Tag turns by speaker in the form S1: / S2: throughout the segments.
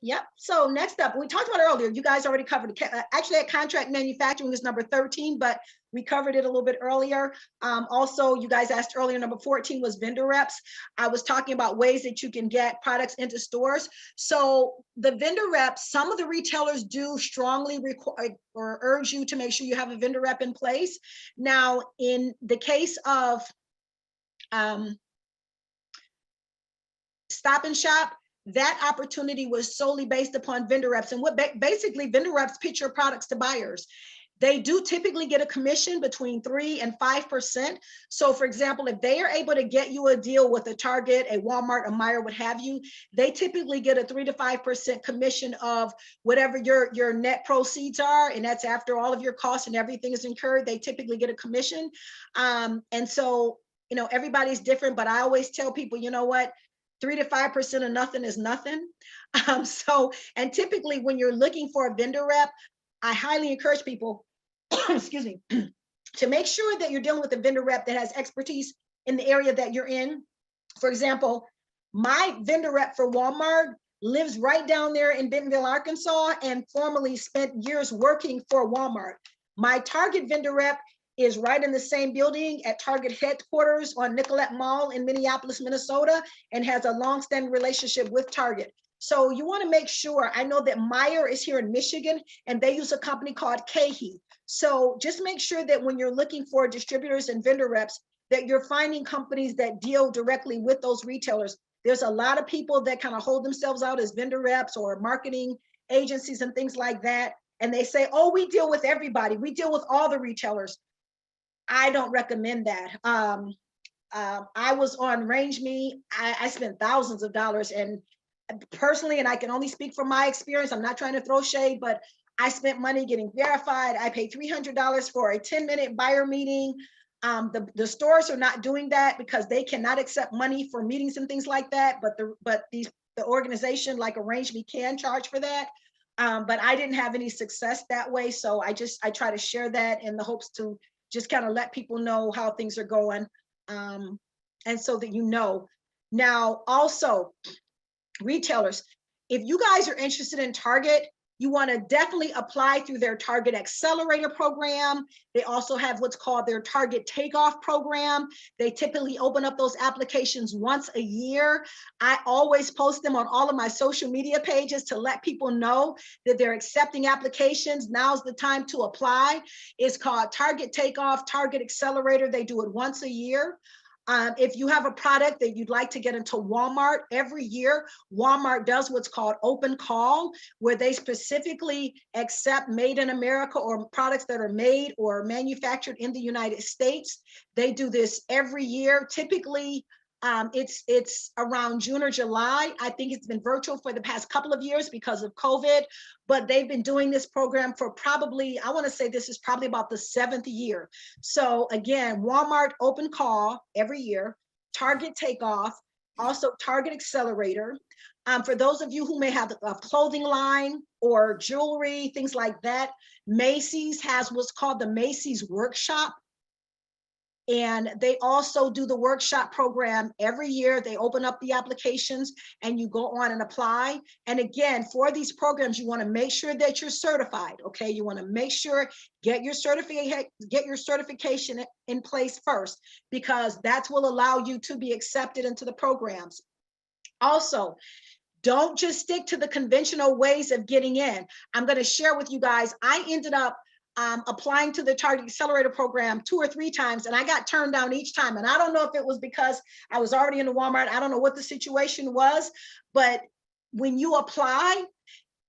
S1: Yep. So next up, we talked about earlier, you guys already covered it. Actually, at contract manufacturing is number 13, but we covered it a little bit earlier. Also, you guys asked earlier, number 14 was vendor reps. I was talking about ways that you can get products into stores. So the vendor reps, some of the retailers do strongly require or urge you to make sure you have a vendor rep in place. Now, in the case of Stop and Shop, that opportunity was solely based upon vendor reps. And what basically vendor reps pitch your products to buyers. They do typically get a commission between 3 and 5%. So for example, if they are able to get you a deal with a Target, a Walmart, a Meijer, what have you, they typically get a 3 to 5% commission of whatever your net proceeds are. And that's after all of your costs and everything is incurred, they typically get a commission. And so, you know, everybody's different, but I always tell people, you know what, 3 to 5% of nothing is nothing. And typically when you're looking for a vendor rep, I highly encourage people, excuse me, to make sure that you're dealing with a vendor rep that has expertise in the area that you're in. For example, my vendor rep for Walmart lives right down there in Bentonville, Arkansas, and formerly spent years working for Walmart. My Target vendor rep is right in the same building at Target headquarters on Nicollet Mall in Minneapolis, Minnesota, and has a long-standing relationship with Target. So you want to make sure, I know that Meijer is here in Michigan and they use a company called Kehi. So just make sure that when you're looking for distributors and vendor reps, that you're finding companies that deal directly with those retailers. There's a lot of people that kind of hold themselves out as vendor reps or marketing agencies and things like that. And they say, oh, we deal with everybody. We deal with all the retailers. I don't recommend that. I was on Range Me. I spent thousands of dollars, and personally, and I can only speak from my experience, I'm not trying to throw shade, but I spent money getting verified. I paid $300 for a 10-minute buyer meeting. The stores are not doing that because they cannot accept money for meetings and things like that. But the organization like Arrange Me can charge for that. But I didn't have any success that way. So I try to share that in the hopes to just kind of let people know how things are going. And so that you know. Now, also, retailers, if you guys are interested in Target, you want to definitely apply through their Target Accelerator program. They also have what's called their Target Takeoff program. They typically open up those applications once a year. I always post them on all of my social media pages to let people know that they're accepting applications. Now's the time to apply. It's called Target Takeoff, Target Accelerator. They do it once a year. If you have a product that you'd like to get into Walmart, every year, Walmart does what's called open call, where they specifically accept made in America or products that are made or manufactured in the United States. They do this every year. Typically, it's around June or July. I think it's been virtual for the past couple of years because of COVID, but they've been doing this program for probably, I want to say this is probably about the 7th year. So again, Walmart open call every year, Target Takeoff, also Target Accelerator. For those of you who may have a clothing line or jewelry, things like that, Macy's has what's called the Macy's Workshop. And they also do the workshop program every year. They open up the applications and you go on and apply. And again, for these programs, you want to make sure that you're certified. Okay, you want to make sure get your certification in place first, because that will allow you to be accepted into the programs. Also, don't just stick to the conventional ways of getting in. I'm going to share with you guys, I ended up applying to the Target Accelerator program 2 or 3 times, and I got turned down each time. And I don't know if it was because I was already in the Walmart. I don't know what the situation was, but when you apply,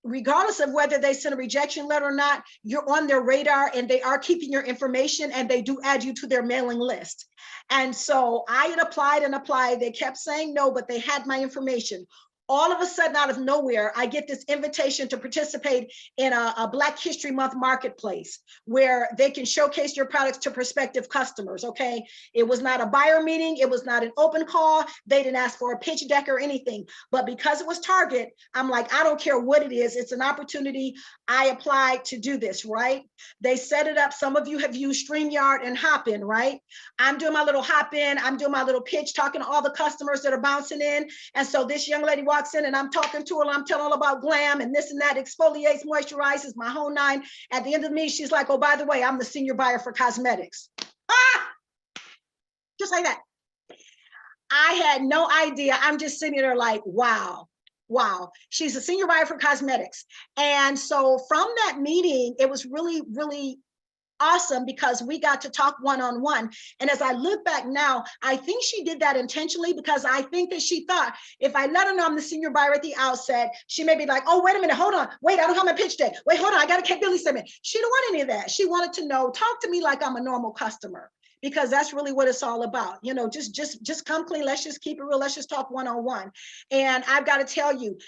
S1: regardless of whether they send a rejection letter or not, you're on their radar and they are keeping your information, and they do add you to their mailing list. And so I had applied and applied. They kept saying no, but they had my information. All of a sudden, out of nowhere, I get this invitation to participate in a Black History Month marketplace where they can showcase your products to prospective customers, okay? It was not a buyer meeting. It was not an open call. They didn't ask for a pitch deck or anything. But because it was Target, I'm like, I don't care what it is. It's an opportunity. I applied to do this, right? They set it up. Some of you have used StreamYard and Hopin, right? I'm doing my little Hopin. I'm doing my little pitch, talking to all the customers that are bouncing in. And so this young lady walks in and I'm talking to her, I'm telling her about G.L.A.M and this and that, exfoliates, moisturizes, my whole nine. At the end of the meeting, she's like, oh, by the way, I'm the senior buyer for cosmetics. Ah! Just like that. I had no idea. I'm just sitting there like, wow. Wow. She's a senior buyer for cosmetics. And so from that meeting, it was really, really awesome because we got to talk one-on-one. And as I look back now, I think she did that intentionally because I think that she thought if I let her know I'm the senior buyer at the outset, she may be like, oh, wait a minute, hold on. Wait, I don't have my pitch deck. Wait, hold on. I got a capability statement. She didn't want any of that. She wanted to know, talk to me like I'm a normal customer, because that's really what it's all about. You know, just come clean. Let's just keep it real. Let's just talk one-on-one. And I've got to tell you,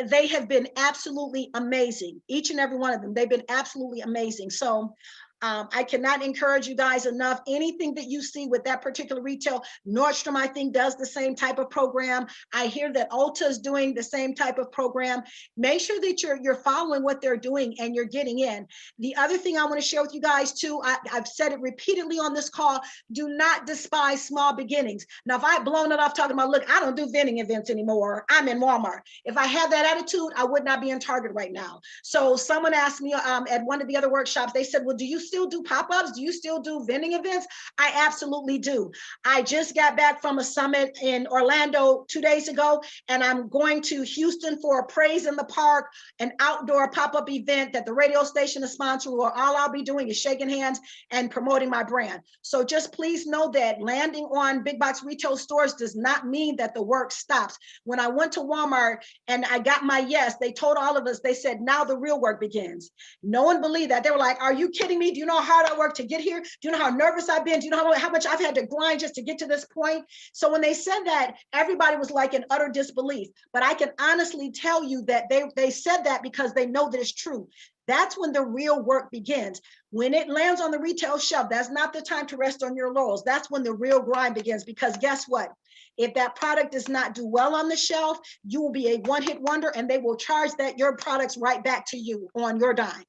S1: they have been absolutely amazing. Each and every one of them, they've been absolutely amazing. So I cannot encourage you guys enough. Anything that you see with that particular retail, Nordstrom, I think, does the same type of program. I hear that Ulta is doing the same type of program. Make sure that you're following what they're doing and you're getting in. The other thing I want to share with you guys too, I've said it repeatedly on this call, do not despise small beginnings. Now, if I've blown it off talking about, look, I don't do vending events anymore, I'm in Walmart. If I had that attitude, I would not be in Target right now. So someone asked me at one of the other workshops, they said, well, do you still do pop-ups? Do you still do vending events? I absolutely do. I just got back from a summit in Orlando 2 days ago, and I'm going to Houston for a Praise in the Park, an outdoor pop-up event that the radio station is sponsoring, where all I'll be doing is shaking hands and promoting my brand. So just please know that landing on big box retail stores does not mean that the work stops. When I went to Walmart and I got my yes, they told all of us, they said, now the real work begins. No one believed that. They were like, are you kidding me? Do you know how hard I worked to get here? Do you know how nervous I've been? Do you know how much I've had to grind just to get to this point? So when they said that, everybody was like in utter disbelief. But I can honestly tell you that they said that because they know that it's true. That's when the real work begins. When it lands on the retail shelf, that's not the time to rest on your laurels. That's when the real grind begins, because guess what? If that product does not do well on the shelf, you will be a one-hit wonder, and they will charge your products right back to you on your dime.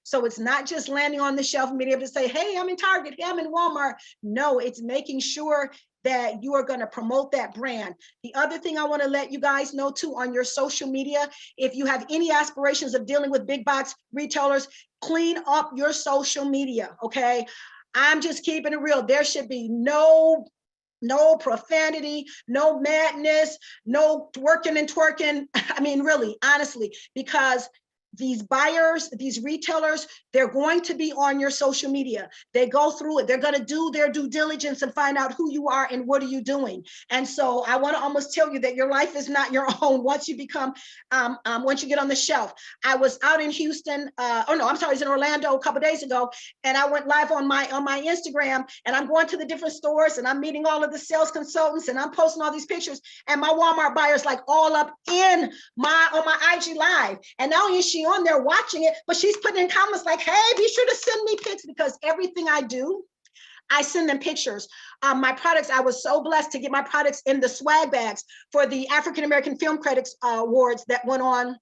S1: So it's not just landing on the shelf and being able to say, hey, I'm in Target, hey, I'm in Walmart. No, it's making sure that you are going to promote that brand. The other thing I want to let you guys know too, on your social media, if you have any aspirations of dealing with big box retailers, clean up your social media, okay? I'm just keeping it real. There should be no profanity, no madness, no twerking and twerking. I mean, really, honestly, because these buyers, these retailers, they're going to be on your social media. They go through it. They're going to do their due diligence and find out who you are and what are you doing. And so I want to almost tell you that your life is not your own once you become, once you get on the shelf. I was out in Houston, I was in Orlando a couple of days ago, and I went live on my Instagram, and I'm going to the different stores, and I'm meeting all of the sales consultants, and I'm posting all these pictures, and my Walmart buyers like all up in on my IG live. And not only is she on there watching it, but she's putting in comments like, hey, be sure to send me pics, because everything I do, I send them pictures. My products, I was so blessed to get my products in the swag bags for the African American Film Critics Awards that went on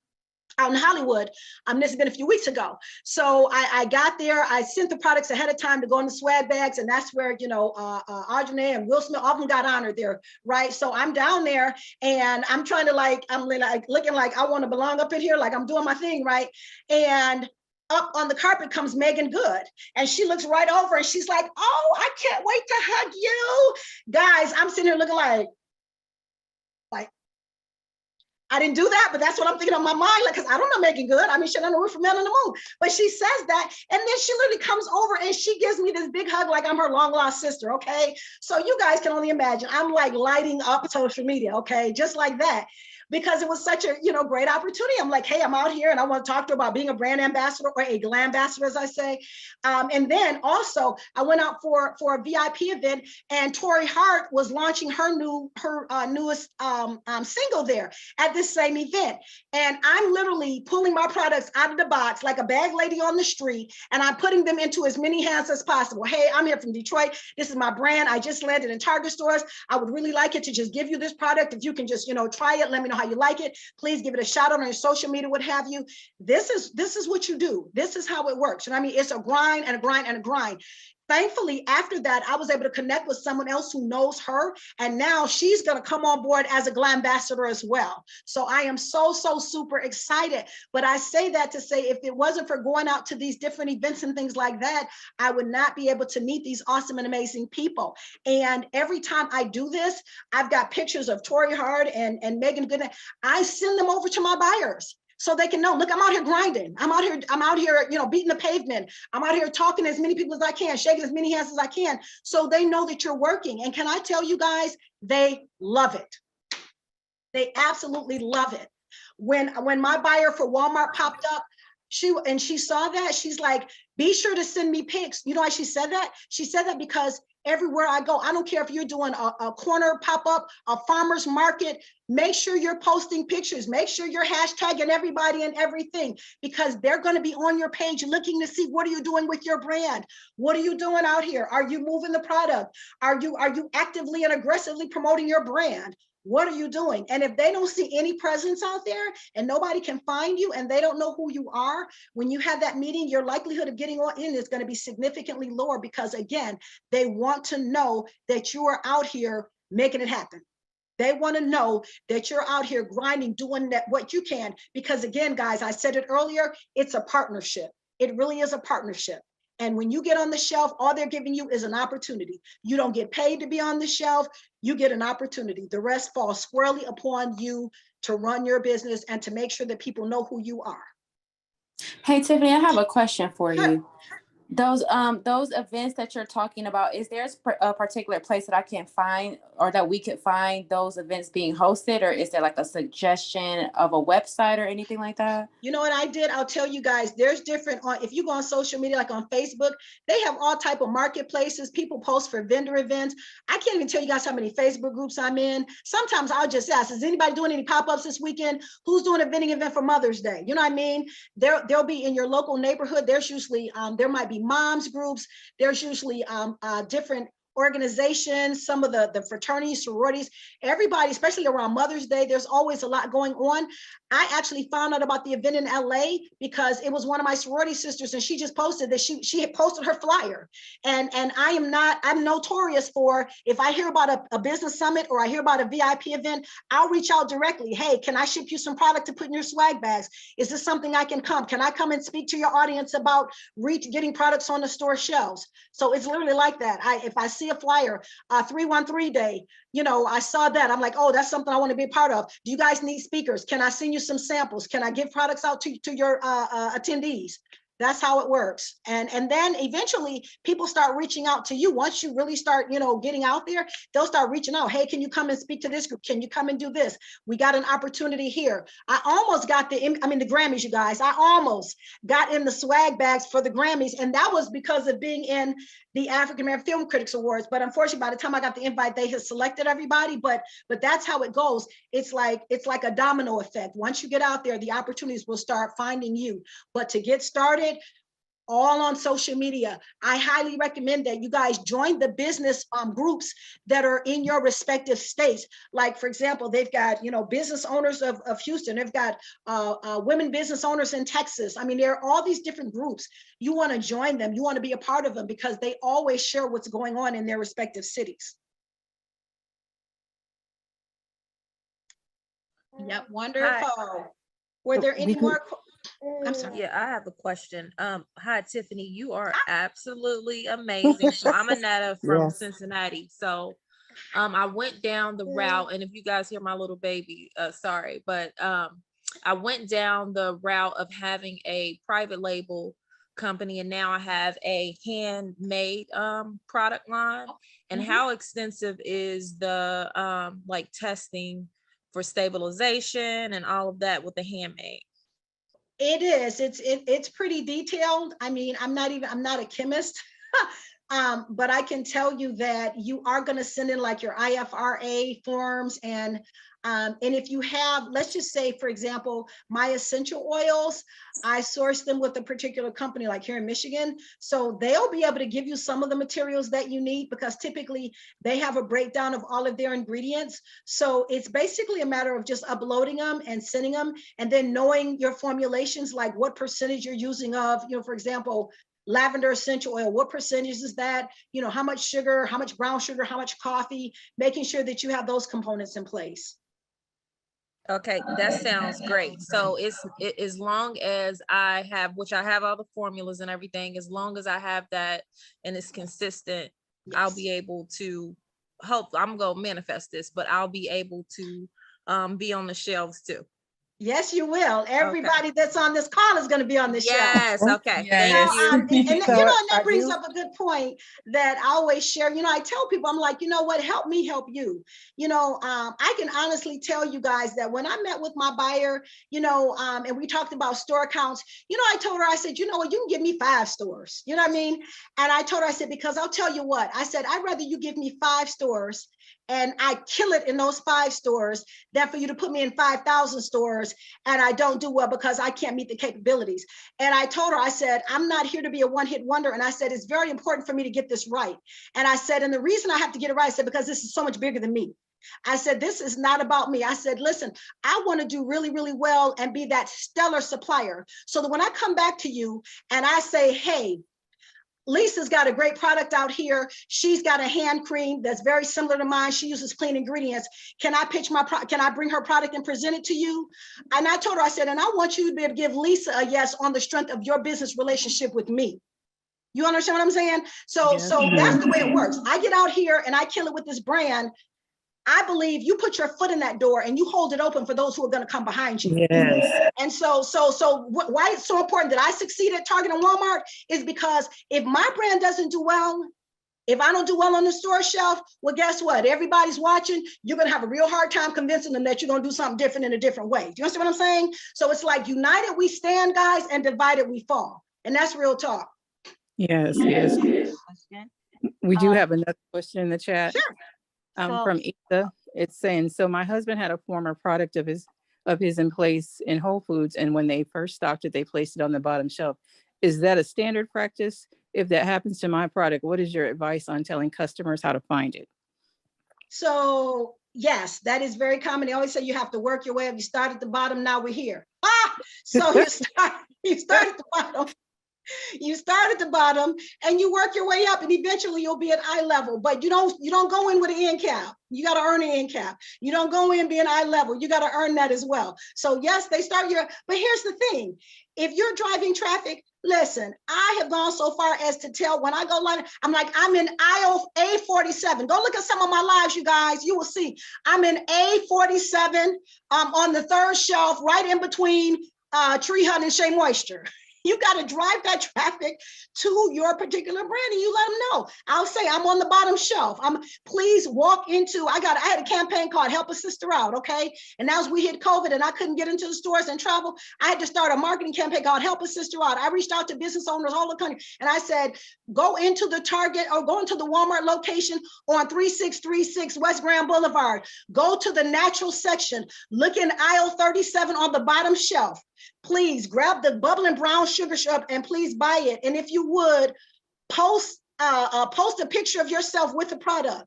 S1: out in Hollywood. This has been a few weeks ago. So I got there, I sent the products ahead of time to go in the swag bags, and that's where, Audrey and Will Smith, all of them got honored there, right? So I'm down there, and I'm trying to I'm looking like I want to belong up in here, like I'm doing my thing, right? And up on the carpet comes Megan Good, and she looks right over, and she's like, oh, I can't wait to hug you. Guys, I'm sitting here looking like, I didn't do that, but that's what I'm thinking on my mind, because I don't know Megan Good. I mean, she don't know we're from Man on the Moon, but she says that, and then she literally comes over and she gives me this big hug like I'm her long lost sister, okay? So you guys can only imagine, I'm like lighting up social media, okay? Just like that, because it was such a great opportunity. I'm like, hey, I'm out here and I want to talk to her about being a brand ambassador, or a G.L.A.M ambassador, as I say. And then also I went out for a VIP event, and Tori Hart was launching her newest single there at this same event. And I'm literally pulling my products out of the box like a bag lady on the street, and I'm putting them into as many hands as possible. Hey, I'm here from Detroit. This is my brand. I just landed in Target stores. I would really like it to just give you this product. If you can just, try it, let me know how you like it. Please give it a shout out on your social media, what have you. This is what you do. This is how it works. And I mean, it's a grind and a grind and a grind. thankfully, after that, I was able to connect with someone else who knows her. And now she's going to come on board as a G.L.A.M ambassador as well. So I am so super excited. But I say that to say, if it wasn't for going out to these different events and things like that, I would not be able to meet these awesome and amazing people. And every time I do this, I've got pictures of Tori Hart and Megan Goodnight. I send them over to my buyers, so they can know, look, I'm out here grinding. I'm out here, you know, beating the pavement. I'm out here talking to as many people as I can, shaking as many hands as I can. So they know that you're working. And can I tell you guys, they love it. They absolutely love it. When my buyer for Walmart popped up, she saw that, she's like, be sure to send me pics. You know why she said that? She said that because everywhere I go, I don't care if you're doing a corner pop-up, a farmer's market, make sure you're posting pictures, make sure you're hashtagging everybody and everything, because they're going to be on your page looking to see, what are you doing with your brand? What are you doing out here? Are you moving the product? Are you actively and aggressively promoting your brand? What are you doing? And if they don't see any presence out there and nobody can find you and they don't know who you are, when you have that meeting, your likelihood of getting on in is going to be significantly lower, because again, they want to know that you are out here making it happen. They want to know that you're out here grinding, doing that, what you can, because again, guys, I said it earlier, it's a partnership. It really is a partnership. And when you get on the shelf, all they're giving you is an opportunity. You don't get paid to be on the shelf. You get an opportunity. The rest falls squarely upon you to run your business and to make sure that people know who you are.
S2: Hey, Tiffany, I have a question for
S1: Sure.
S2: you. Those events that you're talking about, is there a particular place that I can find, or that we could find those events being hosted, or is there like a suggestion of a website or anything like that?
S1: You know what I did? I'll tell you guys, there's different, if you go on social media, like on Facebook, they have all type of marketplaces. People post for vendor events. I can't even tell you guys how many Facebook groups I'm in. Sometimes I'll just ask, is anybody doing any pop-ups this weekend? Who's doing a vending event for Mother's Day? You know what I mean? They'll be in your local neighborhood. There's usually, there might be moms groups. There's usually different organizations, some of the fraternities, sororities, everybody, especially around Mother's Day, there's always a lot going on. I actually found out about the event in LA because it was one of my sorority sisters, and she just posted that she had posted her flyer. And I'm notorious for, if I hear about a business summit or I hear about a VIP event, I'll reach out directly. Hey, can I ship you some product to put in your swag bags? Is this something I can come? Can I come and speak to your audience about getting products on the store shelves? So it's literally like that. If I see a flyer, 313 day, you know, I saw that, I'm like, oh, that's something I want to be a part of. Do you guys need speakers? Can I send you some samples? Can I give products out to your attendees? That's how it works. And then eventually people start reaching out to you. Once you really start, you know, getting out there, they'll start reaching out. Hey, can you come and speak to this group? Can you come and do this? We got an opportunity here. I almost got the Grammys, you guys. I almost got in the swag bags for the Grammys. And that was because of being in the African American Film Critics Awards. But unfortunately, by the time I got the invite, they had selected everybody. But that's how it goes. It's like a domino effect. Once you get out there, the opportunities will start finding you. But to get started, all on social media, I highly recommend that you guys join the business groups that are in your respective states. Like, for example, they've got, you know, business owners of Houston. They've got women business owners in Texas. I mean, there are all these different groups. You want to join them. You want to be a part of them because they always share what's going on in their respective cities. Yep, wonderful. Hi. Were there any more? I'm sorry.
S3: Yeah, I have a question. Hi, Tiffany. You are absolutely amazing. So I'm Annetta from Cincinnati. So I went down the route, and if you guys hear my little baby, sorry, but I went down the route of having a private label company, and now I have a handmade product line. And how extensive is the like testing for stabilization and all of that with the handmade?
S1: It is. It's pretty detailed. I mean, I'm not a chemist, but I can tell you that you are going to send in like your IFRA forms, and if you have, let's just say, for example, my essential oils, I source them with a particular company, like here in Michigan. So they'll be able to give you some of the materials that you need, because typically they have a breakdown of all of their ingredients. So it's basically a matter of just uploading them and sending them, and then knowing your formulations, like what percentage you're using of, you know, for example, lavender essential oil, what percentage is that? You know, how much sugar, how much brown sugar, how much coffee, making sure that you have those components in place.
S3: Okay, that sounds great. So as long as I have, which I have all the formulas and everything, as long as I have that and it's consistent,
S1: Yes.
S3: I'll be able to I'm gonna manifest this, but I'll be able to be on the shelves too.
S1: Yes, you will. Everybody that's on this call is going to be on the shelf.
S3: Yes. Okay.
S2: Yes.
S3: Thank you.
S1: And you know, and that brings
S4: do-
S1: up a good point that I always share. You know, I tell people, I'm like, you know what, help me help you. You know, I can honestly tell you guys that when I met with my buyer, you know, and we talked about store accounts, you know, I told her, I said, you know what, you can give me 5 stores. You know what I mean? And I told her, I said, because I'll tell you what, I said, I'd rather you give me 5 stores and I kill it in those 5 stores than for you to put me in 5,000 stores and I don't do well because I can't meet the capabilities. And I told her, I said, I'm not here to be a one-hit wonder. And I said, it's very important for me to get this right. And I said, and the reason I have to get it right, I said, because this is so much bigger than me. I said, this is not about me. I said, listen, I want to do really, really well and be that stellar supplier. So that when I come back to you and I say, hey, Lisa's got a great product out here. She's got a hand cream that's very similar to mine. She uses clean ingredients. Can I pitch my product? Can I bring her product and present it to you? And I told her, I said, and I want you to be able to give Lisa a yes on the strength of your business relationship with me. You understand what I'm saying? So,
S4: Yes.
S1: so that's the way it works. I get out here and I kill it with this brand. I believe you put your foot in that door and you hold it open for those who are going to come behind you.
S4: Yes.
S1: And so why it's so important that I succeed at Target and Walmart is because if my brand doesn't do well, if I don't do well on the store shelf, well, guess what? Everybody's watching. You're going to have a real hard time convincing them that you're going to do something different in a different way. Do you understand what I'm saying? So it's like united we stand, guys, and divided we fall. And that's real talk.
S4: Yes. Yes. We do have another question in the chat.
S1: Sure.
S4: From Issa. It's saying, so my husband had a former product of his in place in Whole Foods, and when they first stocked it, they placed it on the bottom shelf. Is that a standard practice? If that happens to my product, what is your advice on telling customers how to find it?
S1: So yes, that is very common. They always say you have to work your way up. You start at the bottom, now we're here. So you start at the bottom. You start at the bottom and you work your way up, and eventually you'll be at eye level. But you don't go in with an end cap. You got to earn an end cap. You don't go in being eye level. You got to earn that as well. So yes, they start but here's the thing. If you're driving traffic, listen, I have gone so far as to tell when I go line, I'm like, I'm in aisle A47. Go look at some of my lives, you guys. You will see I'm in A47 on the 3rd shelf, right in between Tree Hut and Shea Moisture. You got to drive that traffic to your particular brand and you let them know. I'll say I'm on the bottom shelf. Please walk into, I had a campaign called Help a Sister Out, okay? And as we hit COVID and I couldn't get into the stores and travel, I had to start a marketing campaign called Help a Sister Out. I reached out to business owners all the country and I said, go into the Target or go into the Walmart location on 3636 West Grand Boulevard. Go to the natural section. Look in aisle 37 on the bottom shelf. Please grab the bubbling brown sugar syrup and please buy it. And if you would, post a picture of yourself with the product.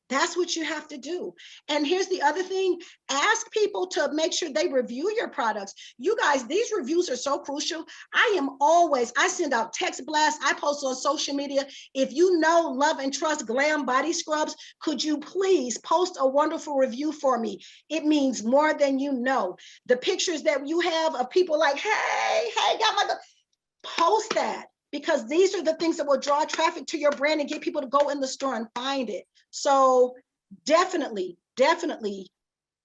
S1: That's what you have to do. And here's the other thing, ask people to make sure they review your products. You guys, these reviews are so crucial. I send out text blasts, I post on social media. If you know, love, and trust G.L.A.M body scrubs, could you please post a wonderful review for me? It means more than you know. The pictures that you have of people like, hey, got my, post that. Because these are the things that will draw traffic to your brand and get people to go in the store and find it. So definitely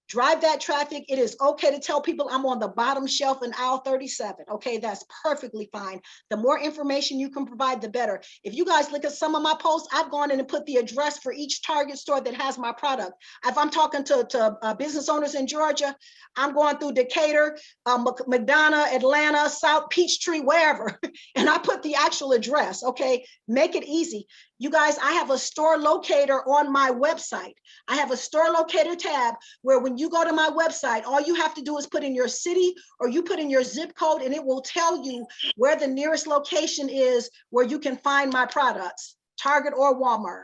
S1: drive that traffic. It is okay to tell people I'm on the bottom shelf in aisle 37. Okay, that's perfectly fine. The more information you can provide, the better. If you guys look at some of my posts, I've gone in and put the address for each Target store that has my product. If I'm talking to business owners in Georgia, I'm going through Decatur, McDonough, Atlanta, South Peachtree, wherever, and I put the actual address. Okay, make it easy. You guys, I have a store locator on my website. I have a store locator tab where when you go to my website, all you have to do is put in your city or you put in your zip code and it will tell you where the nearest location is where you can find my products, Target or Walmart.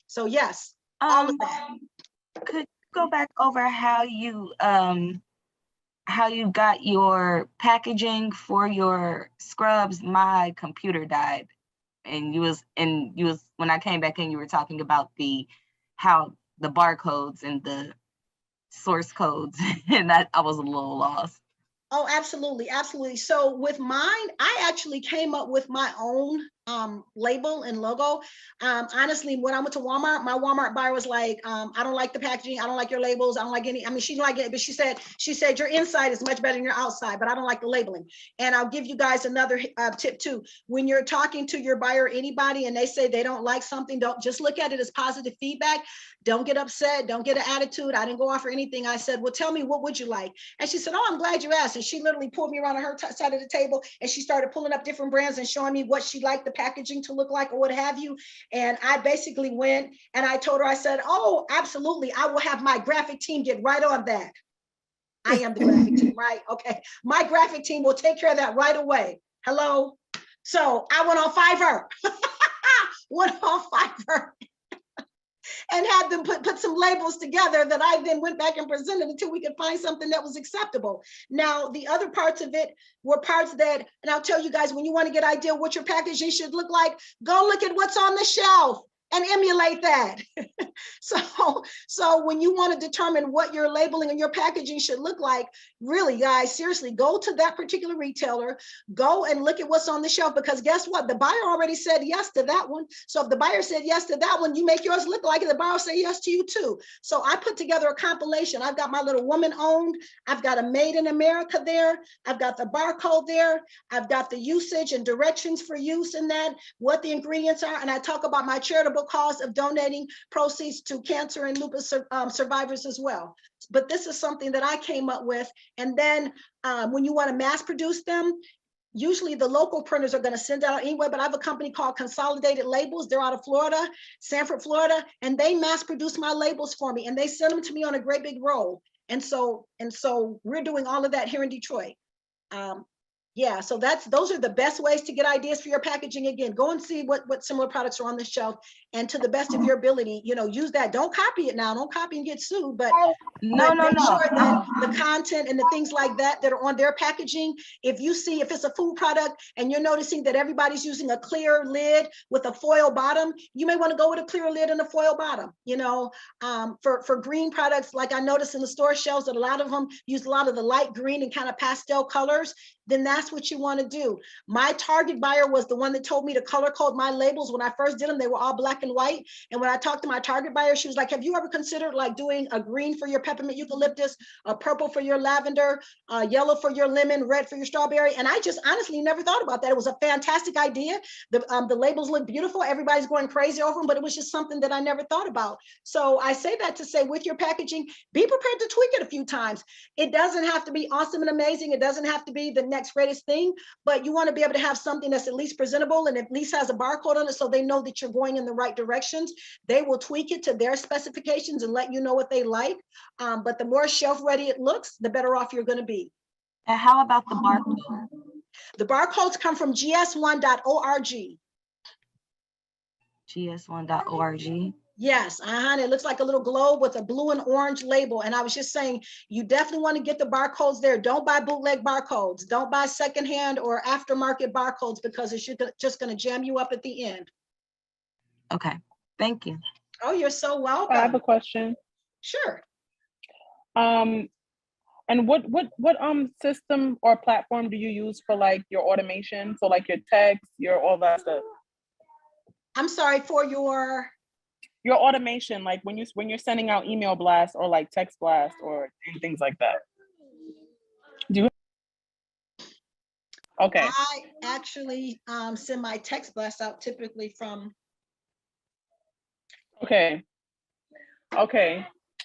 S1: So yes, all of that.
S5: Could you go back over how you how you got your packaging for your scrubs, my computer died. And you was when I came back in, you were talking about how the barcodes and the source codes, and I was a little lost.
S1: Oh, absolutely, absolutely. So with mine, I actually came up with my own label and logo. Honestly, when I went to Walmart, my Walmart buyer was like, I don't like the packaging, I don't like your labels, I don't like any, I mean, she didn't like it, but she said your inside is much better than your outside, but I don't like the labeling. And I'll give you guys another tip too. When you're talking to your buyer, anybody, and they say they don't like something, don't just look at it as positive feedback. Don't get upset, don't get an attitude. I didn't go offer anything. I said, well, tell me, what would you like? And she said, oh, I'm glad you asked. And she literally pulled me around on her side of the table, and she started pulling up different brands and showing me what she liked the packaging to look like or what have you. And I basically went and I told her, I said, oh, absolutely, I will have my graphic team get right on that. I am the graphic team, right? Okay, my graphic team will take care of that right away. Hello. So I went on Fiverr. Went on Fiverr and had them put some labels together that I then went back and presented until we could find something that was acceptable. Now, the other parts of it were parts that, and I'll tell you guys, when you want to get an idea what your packaging should look like, go look at what's on the shelf and emulate that. So when you want to determine what your labeling and your packaging should look like, really, guys, seriously, go to that particular retailer, go and look at what's on the shelf, because guess what? The buyer already said yes to that one. So if the buyer said yes to that one, you make yours look like it, the buyer will say yes to you too. So I put together a compilation. I've got my little woman owned, I've got a made in America there, I've got the barcode there, I've got the usage and directions for use in that, what the ingredients are, and I talk about my charitable cause of donating proceeds to cancer and lupus survivors as well. But this is something that I came up with. And then when you want to mass produce them, usually the local printers are going to send out anyway, but I have a company called Consolidated Labels. They're out of Florida, Sanford, Florida, and they mass produce my labels for me, and they send them to me on a great big roll. And so we're doing all of that here in Detroit. Yeah, so those are the best ways to get ideas for your packaging. Again, go and see what similar products are on the shelf, and to the best of your ability, use that. Don't copy it now. Don't copy and get sued, but
S5: No.
S1: sure that the content and the things like that are on their packaging, if it's a food product and you're noticing that everybody's using a clear lid with a foil bottom, you may want to go with a clear lid and a foil bottom. For green products, like I noticed in the store shelves that a lot of them use a lot of the light green and kind of pastel colors, then that's what you want to do. My target buyer was the one that told me to color code my labels. When I first did them, they were all black and white. And when I talked to my target buyer, she was like, have you ever considered like doing a green for your peppermint eucalyptus, a purple for your lavender, yellow for your lemon, red for your strawberry? And I just honestly never thought about that. It was a fantastic idea. The labels look beautiful. Everybody's going crazy over them, but it was just something that I never thought about. So I say that to say, with your packaging, be prepared to tweak it a few times. It doesn't have to be awesome and amazing. It doesn't have to be the next greatest thing, but you want to be able to have something that's at least presentable and at least has a barcode on it, so they know that you're going in the right directions. They will tweak it to their specifications and let you know what they like. But the more shelf ready it looks, the better off you're going to be.
S5: And how about the barcode?
S1: The barcodes come from gs1.org.
S5: gs1.org.
S1: Yes, it looks like a little globe with a blue and orange label. And I was just saying, you definitely want to get the barcodes there. Don't buy bootleg barcodes. Don't buy secondhand or aftermarket barcodes, because it's just going to jam you up at the end.
S5: Okay, thank you.
S1: Oh, you're so welcome.
S6: I have a question.
S1: Sure.
S6: And what system or platform do you use for like your automation? So like your text, your all that stuff.
S1: I'm sorry, for your
S6: automation, like when you're sending out email blasts or like text blasts or things like that. Do you? Okay.
S1: I actually send my text blasts out typically from.
S6: Okay.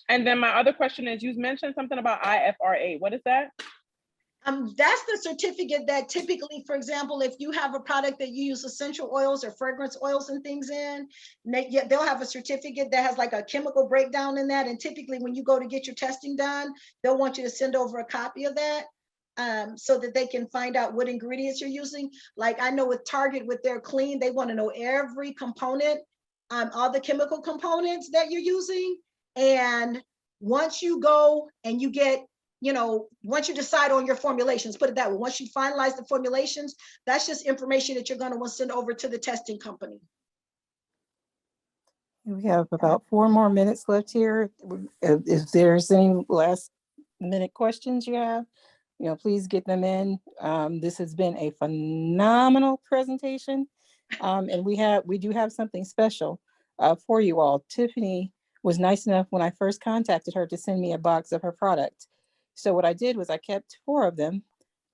S6: And then my other question is, you mentioned something about IFRA. What is that?
S1: That's the certificate that typically, for example, if you have a product that you use essential oils or fragrance oils and things in, they'll have a certificate that has like a chemical breakdown in that. And typically when you go to get your testing done, they'll want you to send over a copy of that so that they can find out what ingredients you're using. Like I know with Target, with their clean, they want to know every component, all the chemical components that you're using. And once you go and you get once you decide on your formulations, put it that way, once you finalize the formulations, that's just information that you're going to want to send over to the testing company.
S4: We have about 4 more minutes left here. If there's any last minute questions you have, please get them in. This has been a phenomenal presentation. And we do have something special for you all. Tiffany was nice enough when I first contacted her to send me a box of her product. So what I did was I kept 4 of them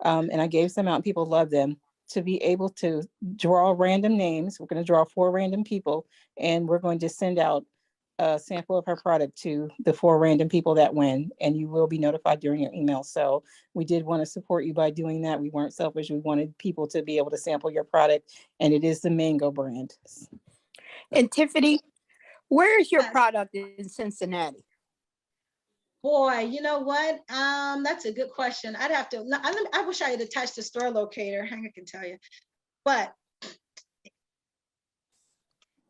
S4: and I gave some out, and people love them. To be able to draw random names, we're going to draw 4 random people, and we're going to send out a sample of her product to the 4 random people that win, and you will be notified during your email. So we did want to support you by doing that. We weren't selfish. We wanted people to be able to sample your product, and it is the Mango brand.
S7: And Tiffany, where is your product in Cincinnati?
S1: Boy, you know what? That's a good question. I'd have to, I wish I had attached the store locator. I can tell you, but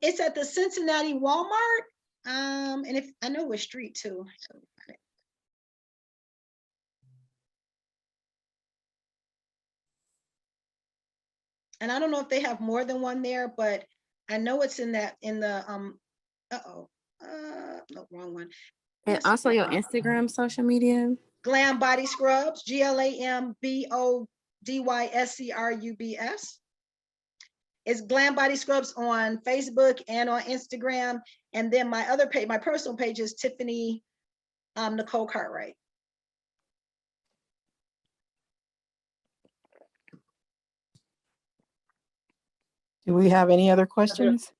S1: it's at the Cincinnati Walmart. And if I know which street too. And I don't know if they have more than one there, but I know it's in the, no, wrong one.
S2: And also your Instagram, social media.
S1: G.L.A.M Body Scrubs, G.L.A.M BODYSCRUBS. It's G.L.A.M Body Scrubs on Facebook and on Instagram. And then my other page, my personal page is Tiffany Nicole Cartwright.
S4: Do we have any other questions?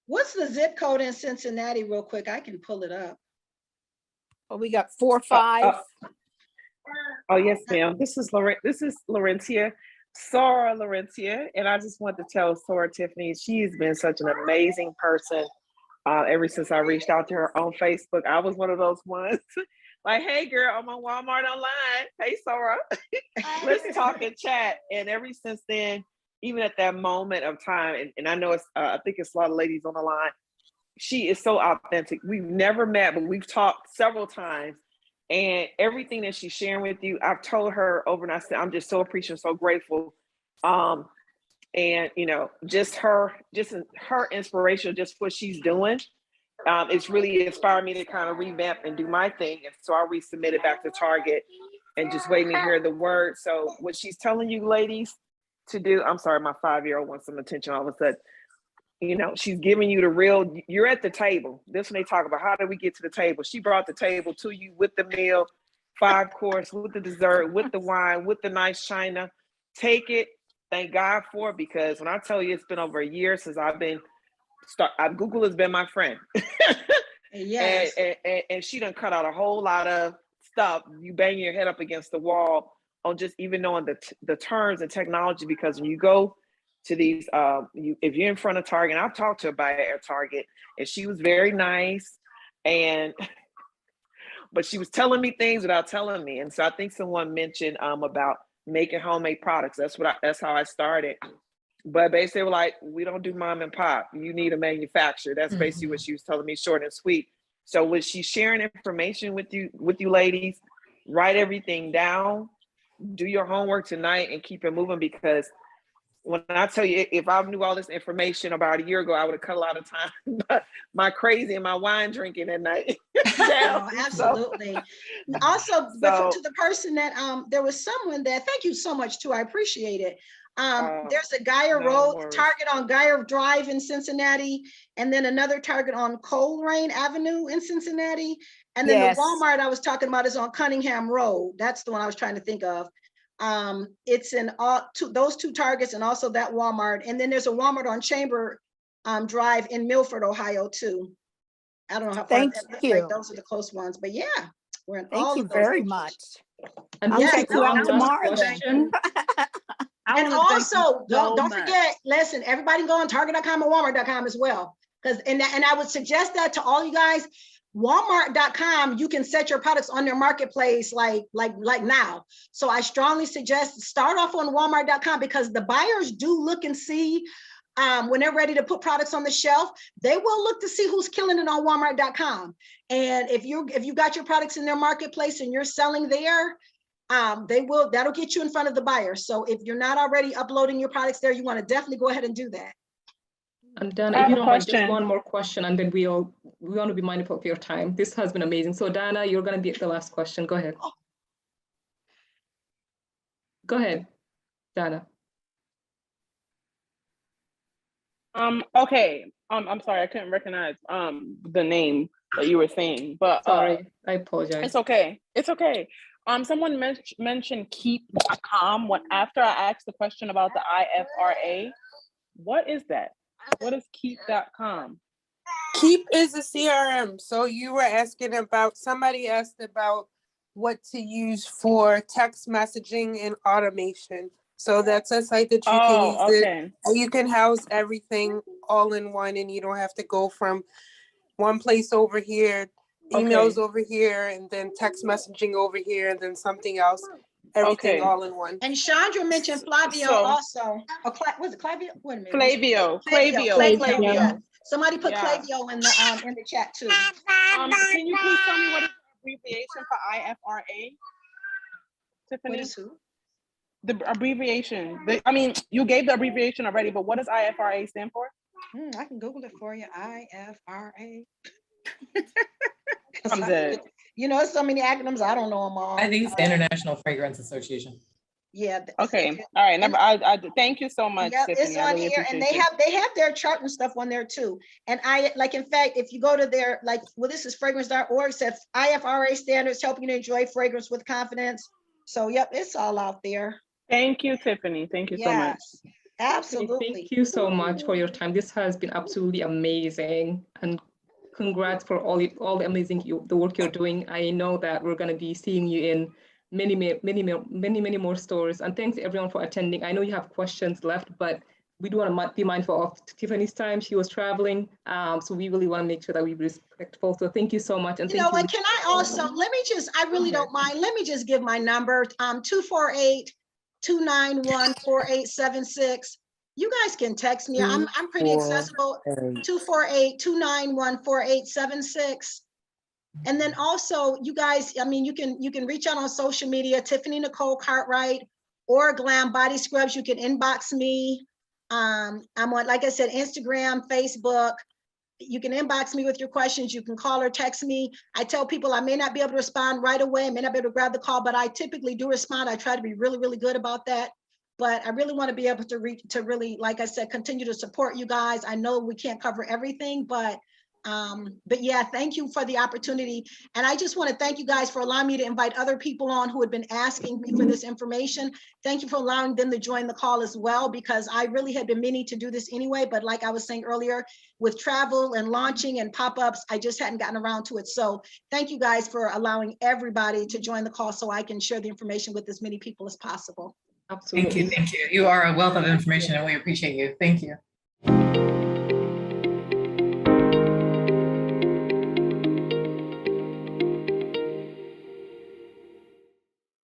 S1: What's the zip code in Cincinnati real quick? I can pull it up.
S7: Well, we got 4-5.
S8: Oh, yes, ma'am. This is Laurentia, Sora Laurentia. And I just want to tell Sora Tiffany, she's been such an amazing person ever since I reached out to her on Facebook. I was one of those ones like, hey, girl, I'm on Walmart online. Hey, Sora, let's talk and chat. And ever since then, even at that moment of time, and I know it's, I think it's a lot of ladies on the line, she is so authentic. We've never met, but we've talked several times. And everything that she's sharing with you, I've told her over, and I said, I'm just so appreciative, so grateful. And just her inspiration, just what she's doing, it's really inspired me to kind of revamp and do my thing. And so I resubmitted back to Target and just waiting to hear the word. So what she's telling you ladies to do, I'm sorry, my 5-year-old wants some attention all of a sudden. She's giving you the real, you're at the table. This when they talk about how do we get to the table. She brought the table to you with the meal, 5-course, with the dessert, with the wine, with the nice china. Take it. Thank God for it, because when I tell you it's been over a year since Google has been my friend.
S1: Yes.
S8: And she done cut out a whole lot of stuff. You bang your head up against the wall on just even knowing the terms and technology, because when you go to these, if you're in front of Target, and I've talked to her about it at Target, and she was very nice, but she was telling me things without telling me. And so I think someone mentioned about making homemade products. That's how I started. But basically, we're like, we don't do mom and pop. You need a manufacturer. That's basically what she was telling me, short and sweet. So when she's sharing information with you ladies, write everything down, do your homework tonight, and keep it moving, because when I tell you, if I knew all this information about a year ago, I would have cut a lot of time, my crazy and my wine drinking at night.
S1: Oh, absolutely. Also, but to the person that, there was someone that, thank you so much too, I appreciate it. There's a Geyer Road, Target on Geyer Drive in Cincinnati, and then another Target on Coleraine Avenue in Cincinnati. And then the Walmart I was talking about is on Cunningham Road. That's the one I was trying to think of. It's in those 2 Targets, and also that Walmart. And then there's a Walmart on Chamber Drive in Milford, Ohio too. I don't know how far.
S7: Thank you.
S1: Like those are the close ones, but yeah, we're in all
S7: Thank you
S1: of those
S7: very
S1: locations.
S7: much.
S6: I'll
S7: check you out tomorrow then.
S1: And also, don't forget, listen, everybody go on Target.com and Walmart.com as well. And I would suggest that to all you guys. Walmart.com, you can set your products on their marketplace like now. So I strongly suggest start off on Walmart.com, because the buyers do look and see when they're ready to put products on the shelf, they will look to see who's killing it on Walmart.com. And if you got your products in their marketplace and you're selling there, that'll get you in front of the buyer. So if you're not already uploading your products there, you want to definitely go ahead and do that.
S9: And Dana, if you don't mind, just one more question, and then we want to be mindful of your time. This has been amazing. So Dana, you're going to be the last question. Go ahead. Go ahead, Dana.
S6: Okay. I'm sorry, I couldn't recognize the name that you were saying, but
S9: sorry, I apologize.
S6: It's okay. It's okay. Someone mentioned keep.com after I asked the question about the IFRA. What is that? What is keep.com?
S10: Keep is a CRM. So you were asking about, somebody asked about what to use for text messaging and automation. So that's a site that you can use it. You can house everything all in one, and you don't have to go from one place over here, emails over here, and then text messaging over here, and then something else. Everything all in one.
S1: And Chandra mentioned Flavio also. Was it Flavio? Wait a minute.
S6: Flavio.
S1: Yeah. Somebody put Flavio in the chat too.
S6: Can you please tell me what is the abbreviation for IFRA? Tiffany?
S1: What is who?
S6: The abbreviation. I mean, you gave the abbreviation already, but what does IFRA stand for?
S1: I can Google it for you. IFRA.
S6: I'm dead.
S1: You know, so many acronyms, I don't know them all.
S11: I think it's the International Fragrance Association.
S1: Yeah.
S6: Okay. All right. I thank you so much.
S1: Yeah,
S6: Tiffany.
S1: it's on here, and they have their chart and stuff on there too. And in fact, if you go to their this is fragrance.org, says IFRA standards helping you to enjoy fragrance with confidence. So yep, it's all out there.
S6: Thank you, Tiffany. Thank you so much.
S1: Absolutely.
S9: Thank you so much for your time. This has been absolutely amazing, and congrats for all the amazing the work you're doing. I know that we're going to be seeing you in many more stores. And thanks everyone for attending. I know you have questions left, but we do want to be mindful of Tiffany's time. She was traveling, so we really want to make sure that we're respectful. So thank you so much. And
S1: you know what? Can I also I really don't mind. Let me just give my number: 248-291-4876. You guys can text me. I'm pretty accessible. 248-291-4876. And then also, you guys, I mean, you can reach out on social media, Tiffany Nicole Cartwright or G.L.A.M Body Scrubs. You can inbox me. I'm on, like I said, Instagram, Facebook. You can inbox me with your questions. You can call or text me. I tell people I may not be able to respond right away. I may not be able to grab the call, but I typically do respond. I try to be really, really good about that. But I really want to be able to really, like I said, continue to support you guys. I know we can't cover everything, but yeah, thank you for the opportunity. And I just want to thank you guys for allowing me to invite other people on who had been asking me for this information. Thank you for allowing them to join the call as well, because I really had been meaning to do this anyway. But like I was saying earlier, with travel and launching and pop-ups, I just hadn't gotten around to it. So thank you guys for allowing everybody to join the call so I can share the information with as many people as possible.
S9: Absolutely.
S11: Thank you. You are a wealth of information, and we appreciate you. Thank you.